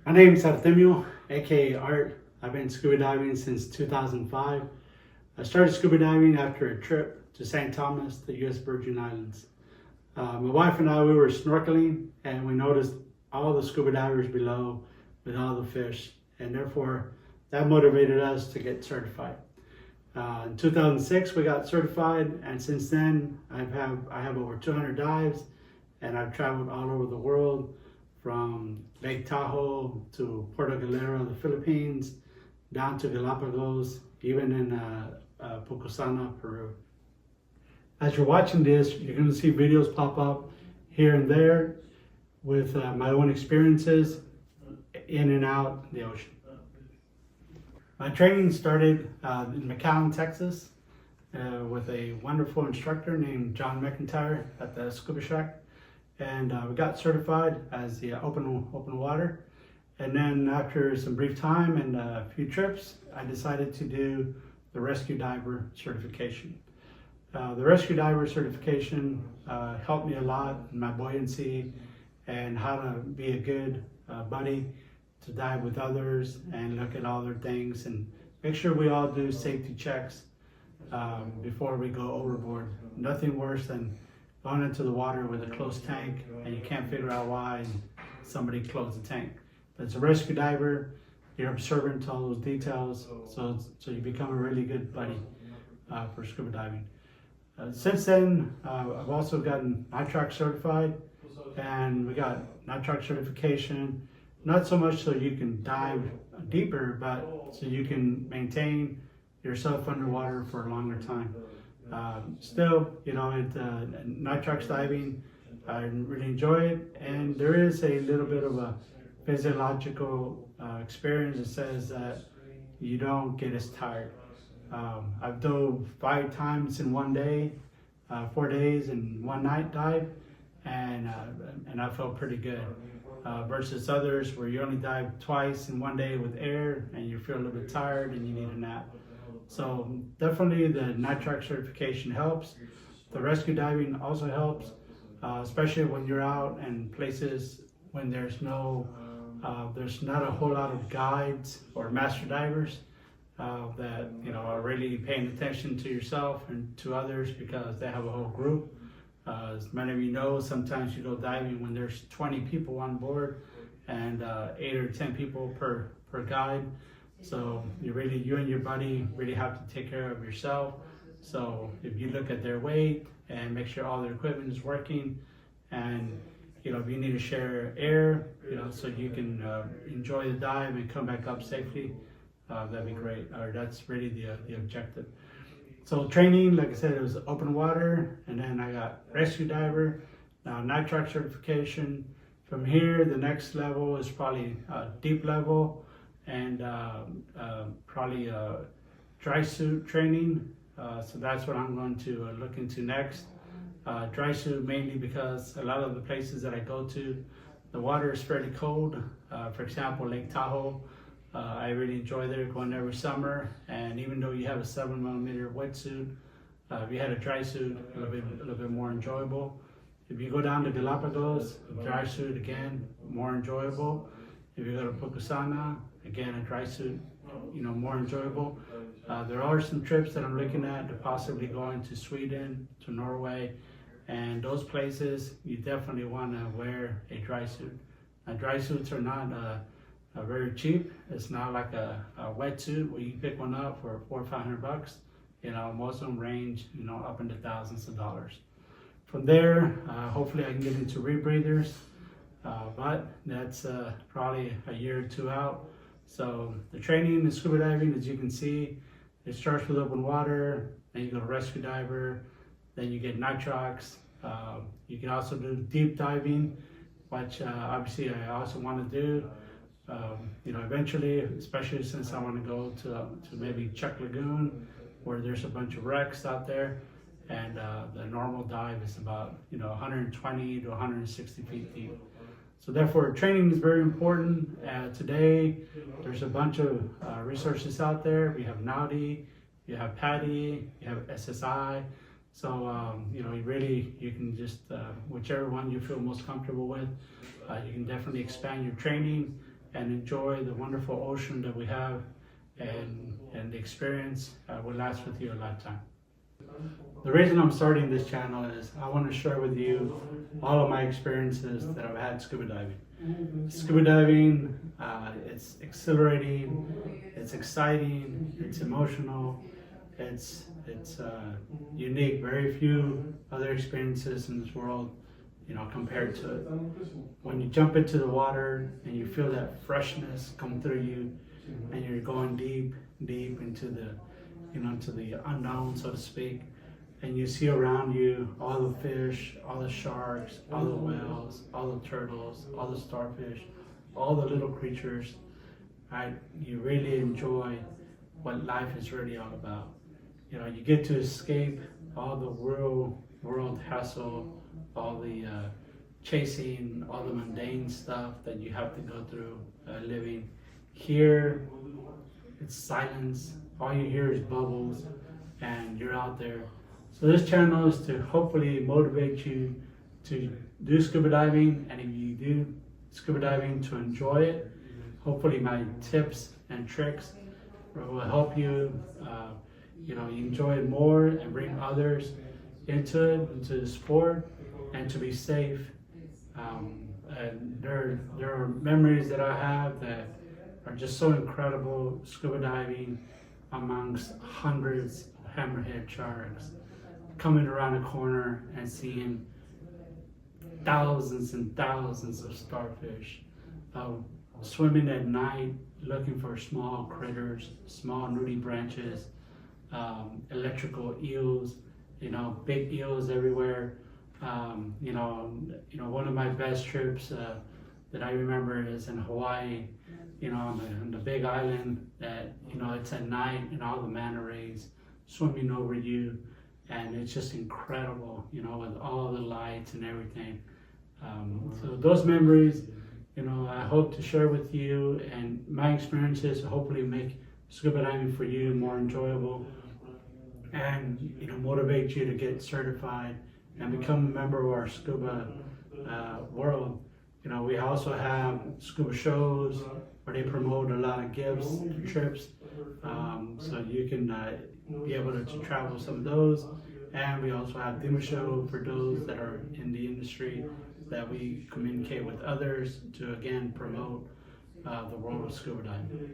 My name is Artemio, aka Art. I've been scuba diving since 2005. I started scuba diving after a trip to St. Thomas, the U.S. Virgin Islands. My wife and I, we were snorkeling and we noticed all the scuba divers below with all the fish, and therefore that motivated us to get certified. In 2006, we got certified, and since then I have over 200 dives, and I've traveled all over the world, from Lake Tahoe to Puerto Galera, the Philippines, down to Galapagos, even in Pucusana, Peru. As you're watching this, you're going to see videos pop up here and there with my own experiences in and out the ocean. My training started in McAllen, Texas, with a wonderful instructor named John McIntyre at the Scuba Shack. And we got certified as the open water. And then after some brief time and a few trips, I decided to do the rescue diver certification. The rescue diver certification helped me a lot in my buoyancy and how to be a good buddy to dive with others and look at all their things and make sure we all do safety checks before we go overboard. Nothing worse than going into the water with a closed tank and you can't figure out why and somebody closed the tank. But as a rescue diver, you're observant to all those details, so you become a really good buddy for scuba diving. Since then, I've also gotten nitrox certified, and we got nitrox certification, not so much so you can dive deeper, but so you can maintain yourself underwater for a longer time. Still, you know, nitrox diving, I really enjoy it, and there is a little bit of a physiological experience that says that you don't get as tired. I've dove 5 times in one day, 4 days and one night dive, and I felt pretty good. Versus others where you only dive twice in one day with air and you feel a little bit tired and you need a nap. So definitely the nitrox certification helps. The rescue diving also helps, especially when you're out in places when there's not a whole lot of guides or master divers that are really paying attention to yourself and to others because they have a whole group. As many of you know, sometimes you go diving when there's 20 people on board and 8 or 10 people per guide. So you and your buddy really have to take care of yourself. So if you look at their weight and make sure all their equipment is working, and if you need to share air, so you can enjoy the dive and come back up safely, that'd be great. Or that's really the objective. So training, like I said, it was open water, and then I got rescue diver, now nitrox certification. From here, the next level is probably deep level, and probably dry suit training. So that's what I'm going to look into next. Dry suit mainly because a lot of the places that I go to, the water is fairly cold. For example, Lake Tahoe, I really enjoy there, going every summer. And even though you have a 7mm wetsuit, if you had a dry suit, a little bit more enjoyable. If you go down to Galapagos, dry suit again, more enjoyable. If you go to Pucusana, again a dry suit, more enjoyable. There are some trips that I'm looking at to possibly going to Sweden, to Norway, and those places you definitely want to wear a dry suit. Now, dry suits are not very cheap. It's not like a wetsuit where you pick one up for $400 or $500. Most of them range up into thousands of dollars. From there, hopefully I can get into rebreathers, but that's probably a year or 2 out. So the training in scuba diving, as you can see, it starts with open water, then you go to rescue diver, then you get nitrox. You can also do deep diving, which obviously I also want to do. Eventually, especially since I want to go to maybe Chuck Lagoon, where there's a bunch of wrecks out there, and the normal dive is about 120 to 160 feet deep. So therefore, training is very important. Today, there's a bunch of resources out there. We have Naudi, you have PADI, you have SSI. So, you can just, whichever one you feel most comfortable with, you can definitely expand your training and enjoy the wonderful ocean that we have, and the experience will last with you a lifetime. The reason I'm starting this channel is I want to share with you all of my experiences that I've had scuba diving. Scuba diving, it's exhilarating, it's exciting, it's emotional, it's unique. Very few other experiences in this world, compared to it. When you jump into the water and you feel that freshness come through you, and you're going deep into the, into the unknown, so to speak, and you see around you all the fish, all the sharks, all the whales, all the turtles, all the starfish, all the little creatures, right? You really enjoy what life is really all about. You get to escape all the world hassle, all the chasing, all the mundane stuff that you have to go through living. Here, it's silence. All you hear is bubbles, and you're out there. So this channel is to hopefully motivate you to do scuba diving, and if you do scuba diving, to enjoy it. Hopefully my tips and tricks will help you, enjoy it more and bring others into the sport, and to be safe. And there are memories that I have that are just so incredible, scuba diving amongst hundreds of hammerhead sharks, coming around a corner and seeing thousands and thousands of starfish, swimming at night looking for small critters, small nudie branches, electrical eels, big eels everywhere. One of my best trips that I remember is in Hawaii, on the big island that, it's at night and all the manta rays swimming over you, and it's just incredible, with all the lights and everything. So those memories, I hope to share with you, and my experiences hopefully make scuba diving for you more enjoyable, and motivate you to get certified and become a member of our scuba world. We also have scuba shows where they promote a lot of gifts to trips, so you can be able to travel some of those. And we also have demo show for those that are in the industry, that we communicate with others to again promote the world of scuba diving.